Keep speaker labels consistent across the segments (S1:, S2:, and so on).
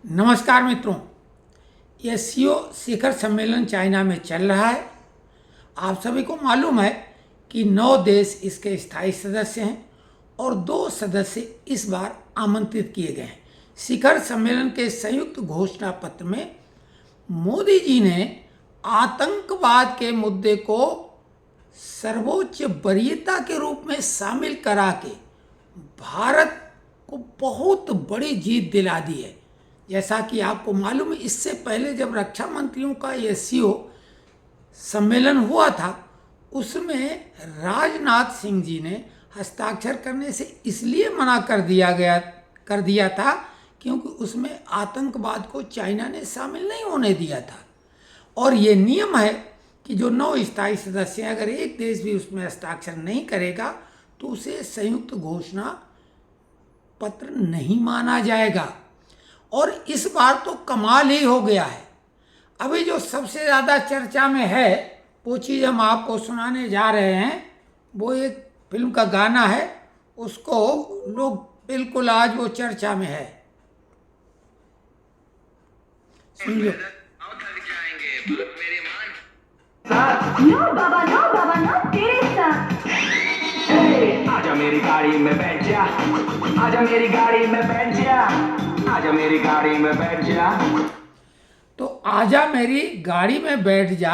S1: नमस्कार मित्रों, एससीओ शिखर सम्मेलन चाइना में चल रहा है। आप सभी को मालूम है कि 9 देश इसके स्थायी सदस्य हैं और 2 सदस्य इस बार आमंत्रित किए गए हैं। शिखर सम्मेलन के संयुक्त घोषणा पत्र में मोदी जी ने आतंकवाद के मुद्दे को सर्वोच्च वरीयता के रूप में शामिल करा के भारत को बहुत बड़ी जीत दिला दी है। जैसा कि आपको मालूम है, इससे पहले जब रक्षा मंत्रियों का एससीओ सम्मेलन हुआ था, उसमें राजनाथ सिंह जी ने हस्ताक्षर करने से इसलिए मना कर दिया था क्योंकि उसमें आतंकवाद को चाइना ने शामिल नहीं होने दिया था। और ये नियम है कि जो 9 स्थायी सदस्य हैं, अगर एक देश भी उसमें हस्ताक्षर नहीं करेगा तो उसे संयुक्त घोषणा पत्र नहीं माना जाएगा। और इस बार तो कमाल ही हो गया है। अभी जो सबसे ज़्यादा चर्चा में है वो चीज़ हम आपको सुनाने जा रहे हैं। वो एक फिल्म का गाना है, उसको लोग बिल्कुल आज वो चर्चा में है। सुन लो।
S2: नो बाबा नो तेरे साथ।
S3: आजा मेरी गाड़ी में बैठ जा, आजा मेरी गाड़ी में बैठ जा, आजा मेरी गाड़ी में बैठ जा।
S1: तो आजा मेरी गाड़ी में बैठ जा,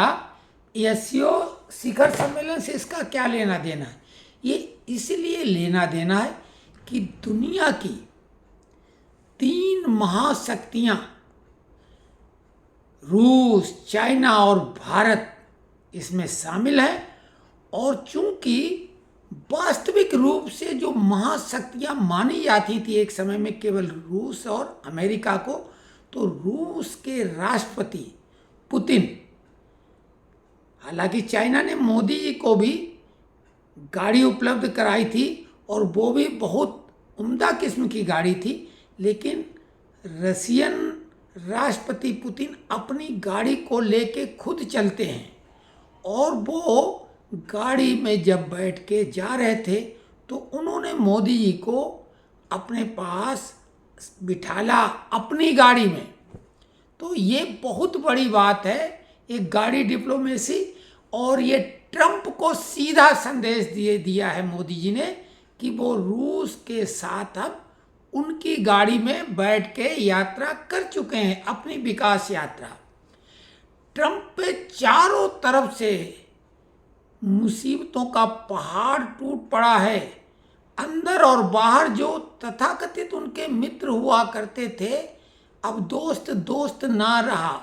S1: एससीओ शिखर सम्मेलन से इसका क्या लेना देना है? ये इसलिए लेना देना है कि दुनिया की 3 महाशक्तियां रूस, चाइना और भारत इसमें शामिल है। और चूंकि वास्तविक रूप से जो महाशक्तियां मानी जाती थी एक समय में केवल रूस और अमेरिका को, तो रूस के राष्ट्रपति पुतिन, हालांकि चाइना ने मोदी जी को भी गाड़ी उपलब्ध कराई थी और वो भी बहुत उम्दा किस्म की गाड़ी थी, लेकिन रशियन राष्ट्रपति पुतिन अपनी गाड़ी को लेके खुद चलते हैं। और वो गाड़ी में जब बैठ के जा रहे थे तो उन्होंने मोदी जी को अपने पास बिठाला अपनी गाड़ी में। तो ये बहुत बड़ी बात है, एक गाड़ी डिप्लोमेसी। और ये ट्रंप को सीधा संदेश दिया है मोदी जी ने कि वो रूस के साथ अब उनकी गाड़ी में बैठ के यात्रा कर चुके हैं, अपनी विकास यात्रा। ट्रंप पे चारों तरफ से मुसीबतों का पहाड़ टूट पड़ा है। अंदर और बाहर जो तथाकथित उनके मित्र हुआ करते थे, अब दोस्त ना रहा।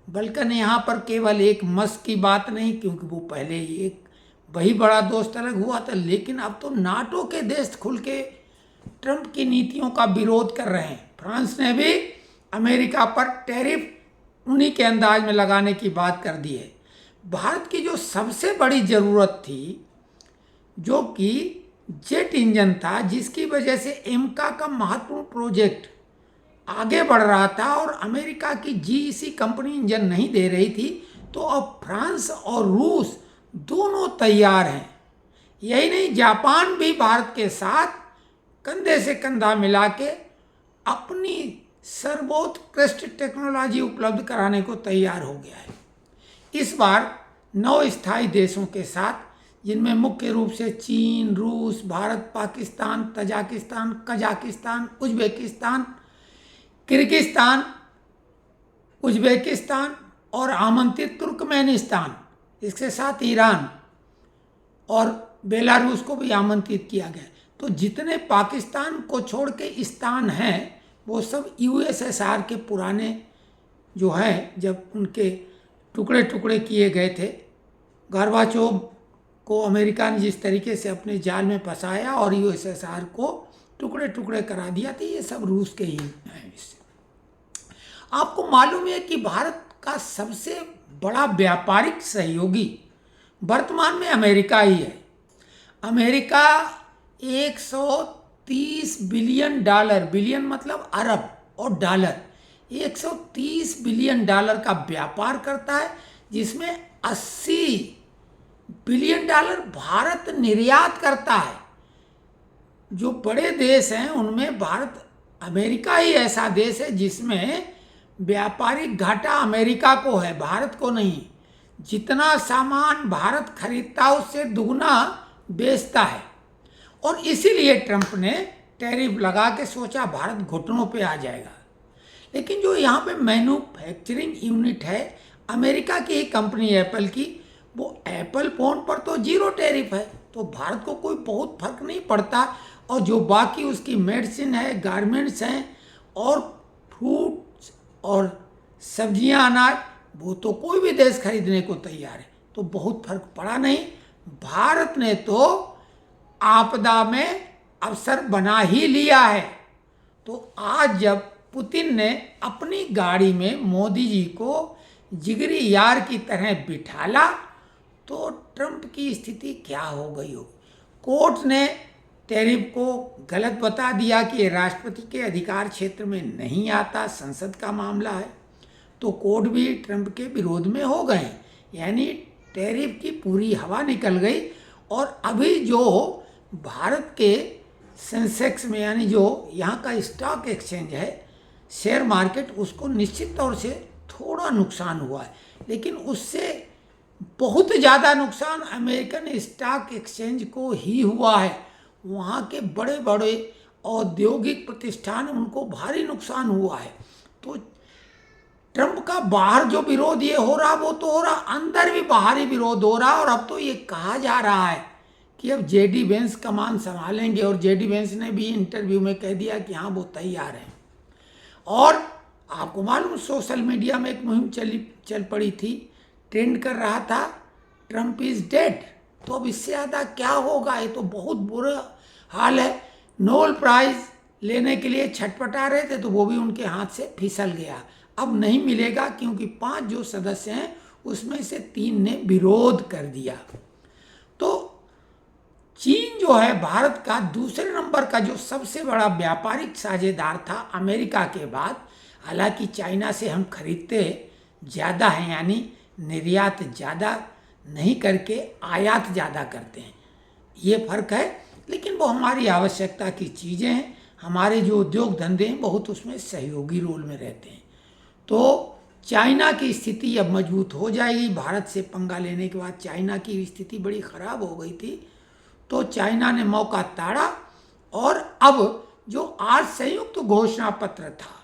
S1: बल्कि यहाँ पर केवल एक मस्क की बात नहीं, क्योंकि वो पहले ही एक वही बड़ा दोस्त अलग हुआ था, लेकिन अब तो नाटो के देश खुल के ट्रंप की नीतियों का विरोध कर रहे हैं। फ्रांस ने भी अमेरिका पर टैरिफ उन्हीं के अंदाज में लगाने की बात कर दी है। भारत की जो सबसे बड़ी ज़रूरत थी, जो कि जेट इंजन था, जिसकी वजह से एमका का महत्वपूर्ण प्रोजेक्ट आगे बढ़ रहा था और अमेरिका की जीईसी कंपनी इंजन नहीं दे रही थी, तो अब फ्रांस और रूस दोनों तैयार हैं। यही नहीं, जापान भी भारत के साथ कंधे से कंधा मिला के अपनी सर्वोत्कृष्ट टेक्नोलॉजी उपलब्ध कराने को तैयार हो गया है। इस बार 9 स्थायी देशों के साथ, जिनमें मुख्य रूप से चीन, रूस, Bharat, Pakistan, Tajikistan, Kazakhstan, Uzbekistan, Kyrgyzstan, Uzbekistan और आमंत्रित तुर्कमेनिस्तान, इसके साथ ईरान और बेलारूस को भी आमंत्रित किया गया। तो जितने पाकिस्तान को छोड़ के स्थान हैं, वो सब यूएसएसआर के पुराने जो हैं, जब उनके टुकड़े टुकड़े किए गए थे। गोर्बाचोव को अमेरिका ने जिस तरीके से अपने जाल में फंसाया और यूएसएसआर को टुकड़े टुकड़े करा दिया था, ये सब रूस के ही हैं। इससे आपको मालूम है कि भारत का सबसे बड़ा व्यापारिक सहयोगी वर्तमान में अमेरिका ही है। अमेरिका 130 बिलियन डॉलर, बिलियन मतलब अरब, और डॉलर, 130 बिलियन डॉलर का व्यापार करता है, जिसमें 80 बिलियन डॉलर भारत निर्यात करता है। जो बड़े देश हैं उनमें भारत अमेरिका ही ऐसा देश है जिसमें व्यापारिक घाटा अमेरिका को है, भारत को नहीं। जितना सामान भारत खरीदता है उससे दुगना बेचता है, और इसीलिए ट्रंप ने टैरिफ लगा के सोचा भारत घुटनों पे आ जाएगा। लेकिन जो यहाँ पे मैन्युफैक्चरिंग यूनिट है अमेरिका की ही कंपनी एप्पल की, वो एप्पल फोन पर तो 0 टैरिफ है, तो भारत को कोई बहुत फर्क नहीं पड़ता। और जो बाकी उसकी मेडिसिन है, गारमेंट्स हैं, और फ्रूट्स और सब्जियां, अनाज, वो तो कोई भी देश खरीदने को तैयार है, तो बहुत फर्क पड़ा नहीं। भारत ने तो आपदा में अवसर बना ही लिया है। तो आज जब पुतिन ने अपनी गाड़ी में मोदी जी को जिगरी यार की तरह बिठाला, तो ट्रंप की स्थिति क्या हो गई हो। कोर्ट ने टैरिफ को गलत बता दिया कि ये राष्ट्रपति के अधिकार क्षेत्र में नहीं आता, संसद का मामला है, तो कोर्ट भी ट्रंप के विरोध में हो गए, यानी टैरिफ की पूरी हवा निकल गई। और अभी जो भारत के सेंसेक्स में, यानी जो यहाँ का स्टॉक एक्सचेंज है, शेयर मार्केट, उसको निश्चित तौर से थोड़ा नुकसान हुआ है, लेकिन उससे बहुत ज़्यादा नुकसान अमेरिकन स्टॉक एक्सचेंज को ही हुआ है। वहाँ के बड़े बड़े औद्योगिक प्रतिष्ठान, उनको भारी नुकसान हुआ है। तो ट्रंप का बाहर जो विरोध ये हो रहा वो तो हो रहा, अंदर भी बाहरी विरोध हो रहा। और अब तो ये कहा जा रहा है कि अब जेडी वेंस कमान संभालेंगे, और जेडी वेंस ने भी इंटरव्यू में कह दिया कि हाँ वो तैयार हैं। और आपको मालूम, सोशल मीडिया में एक मुहिम चल पड़ी थी, ट्रेंड कर रहा था ट्रंप इज डेड। तो अब इससे ज़्यादा क्या होगा, ये तो बहुत बुरा हाल है। नोबेल प्राइज लेने के लिए छटपटा रहे थे, तो वो भी उनके हाथ से फिसल गया, अब नहीं मिलेगा, क्योंकि 5 जो सदस्य हैं उसमें से 3 ने विरोध कर दिया। तो चीन जो है भारत का दूसरे नंबर का जो सबसे बड़ा व्यापारिक साझेदार था अमेरिका के बाद। हालांकि चाइना से हम खरीदते ज़्यादा हैं, यानी निर्यात ज़्यादा नहीं करके आयात ज़्यादा करते हैं, ये फर्क है। लेकिन वो हमारी आवश्यकता की चीज़ें हैं, हमारे जो उद्योग धंधे हैं बहुत उसमें सहयोगी रोल में रहते हैं। तो चाइना की स्थिति अब मजबूत हो जाएगी। भारत से पंगा लेने के बाद चाइना की स्थिति बड़ी ख़राब हो गई थी, तो चाइना ने मौका ताड़ा, और अब जो आज संयुक्त घोषणा पत्र था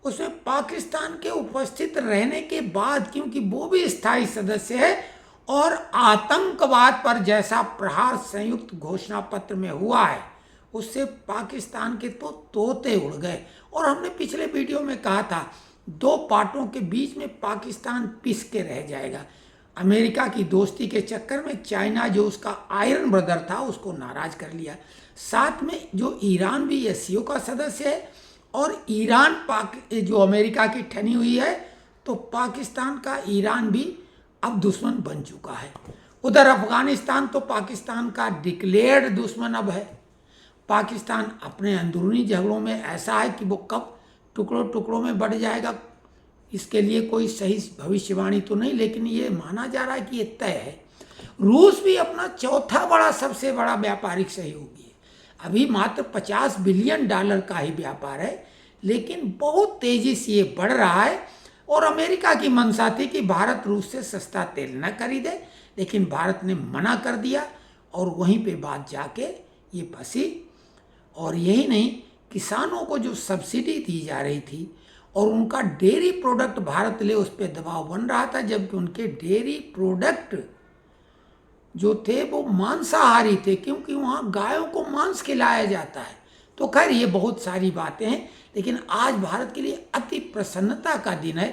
S1: उसमें पाकिस्तान के उपस्थित रहने के बाद, क्योंकि वो भी स्थायी सदस्य है, और आतंकवाद पर जैसा प्रहार संयुक्त घोषणा पत्र में हुआ है उससे पाकिस्तान के तो तोते उड़ गए। और हमने पिछले वीडियो में कहा था 2 पार्टों के बीच में पाकिस्तान पिस के रह जाएगा। अमेरिका की दोस्ती के चक्कर में चाइना जो उसका आयरन ब्रदर था उसको नाराज कर लिया। साथ में जो ईरान भी एससीओ का सदस्य है, और ईरान जो अमेरिका की ठनी हुई है, तो पाकिस्तान का ईरान भी अब दुश्मन बन चुका है। उधर अफगानिस्तान तो पाकिस्तान का डिक्लेयर्ड दुश्मन अब है। पाकिस्तान अपने अंदरूनी झगड़ों में ऐसा है कि वो कब टुकड़ों टुकड़ों में बढ़ जाएगा, इसके लिए कोई सही भविष्यवाणी तो नहीं, लेकिन ये माना जा रहा है कि ये तय है। रूस भी अपना चौथा बड़ा सबसे बड़ा व्यापारिक सहयोगी है। अभी मात्र $50 बिलियन का ही व्यापार है, लेकिन बहुत तेजी से ये बढ़ रहा है। और अमेरिका की मंशा थी कि भारत रूस से सस्ता तेल न खरीदे, लेकिन भारत ने मना कर दिया, और वहीं पे बात जाके ये फंसी। और यही नहीं, किसानों को जो सब्सिडी दी जा रही थी और उनका डेयरी प्रोडक्ट भारत ले, उस पर दबाव बन रहा था, जबकि उनके डेयरी प्रोडक्ट जो थे वो मांसाहारी थे, क्योंकि वहाँ गायों को मांस खिलाया जाता है। तो खैर ये बहुत सारी बातें हैं, लेकिन आज भारत के लिए अति प्रसन्नता का दिन है,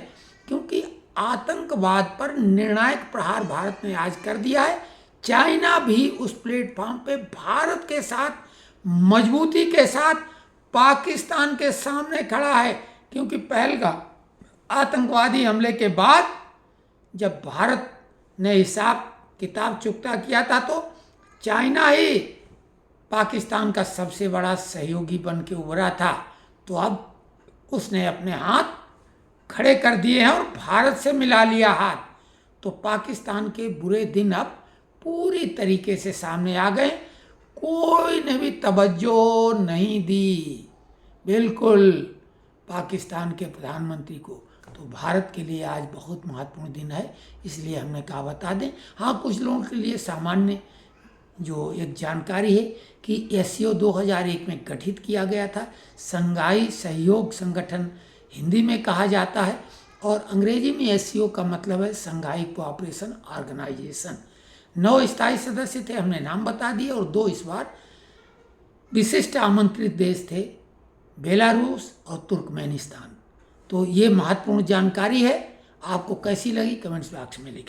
S1: क्योंकि आतंकवाद पर निर्णायक प्रहार भारत ने आज कर दिया है। चाइना भी उस प्लेटफॉर्म पे भारत के साथ मजबूती के साथ पाकिस्तान के सामने खड़ा है, क्योंकि पहलगाम आतंकवादी हमले के बाद जब भारत ने हिसाब किताब चुकता किया था, तो चाइना ही पाकिस्तान का सबसे बड़ा सहयोगी बन के उभरा था। तो अब उसने अपने हाथ खड़े कर दिए हैं और भारत से मिला लिया हाथ। तो पाकिस्तान के बुरे दिन अब पूरी तरीके से सामने आ गए। कोई ने भी तवज्जो नहीं दी, बिल्कुल पाकिस्तान के प्रधानमंत्री को। तो भारत के लिए आज बहुत महत्वपूर्ण दिन है, इसलिए हमने कहा बता दें। हाँ, कुछ लोगों के लिए सामान्य जो एक जानकारी है कि एससीओ 2001 में गठित किया गया था। संघाई सहयोग संगठन हिंदी में कहा जाता है, और अंग्रेजी में एससीओ का मतलब है संघाई कोऑपरेशन ऑर्गेनाइजेशन। 9 स्थायी सदस्य थे, हमने नाम बता दिए, और 2 इस बार विशिष्ट आमंत्रित देश थे, बेलारूस और तुर्कमेनिस्तान। तो ये महत्वपूर्ण जानकारी है। आपको कैसी लगी कमेंट्स बॉक्स में लिखें।